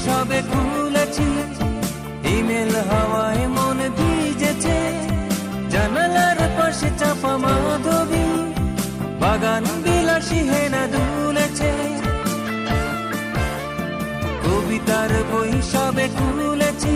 সবে খুলেছি, ইমেল হাওয়ায় মন ভিজেছে, জানালার পাশে চাপা মাধবী, বাগান বিলাসী হেনা দুলেছে। কবিতার বই সবে খুলেছি,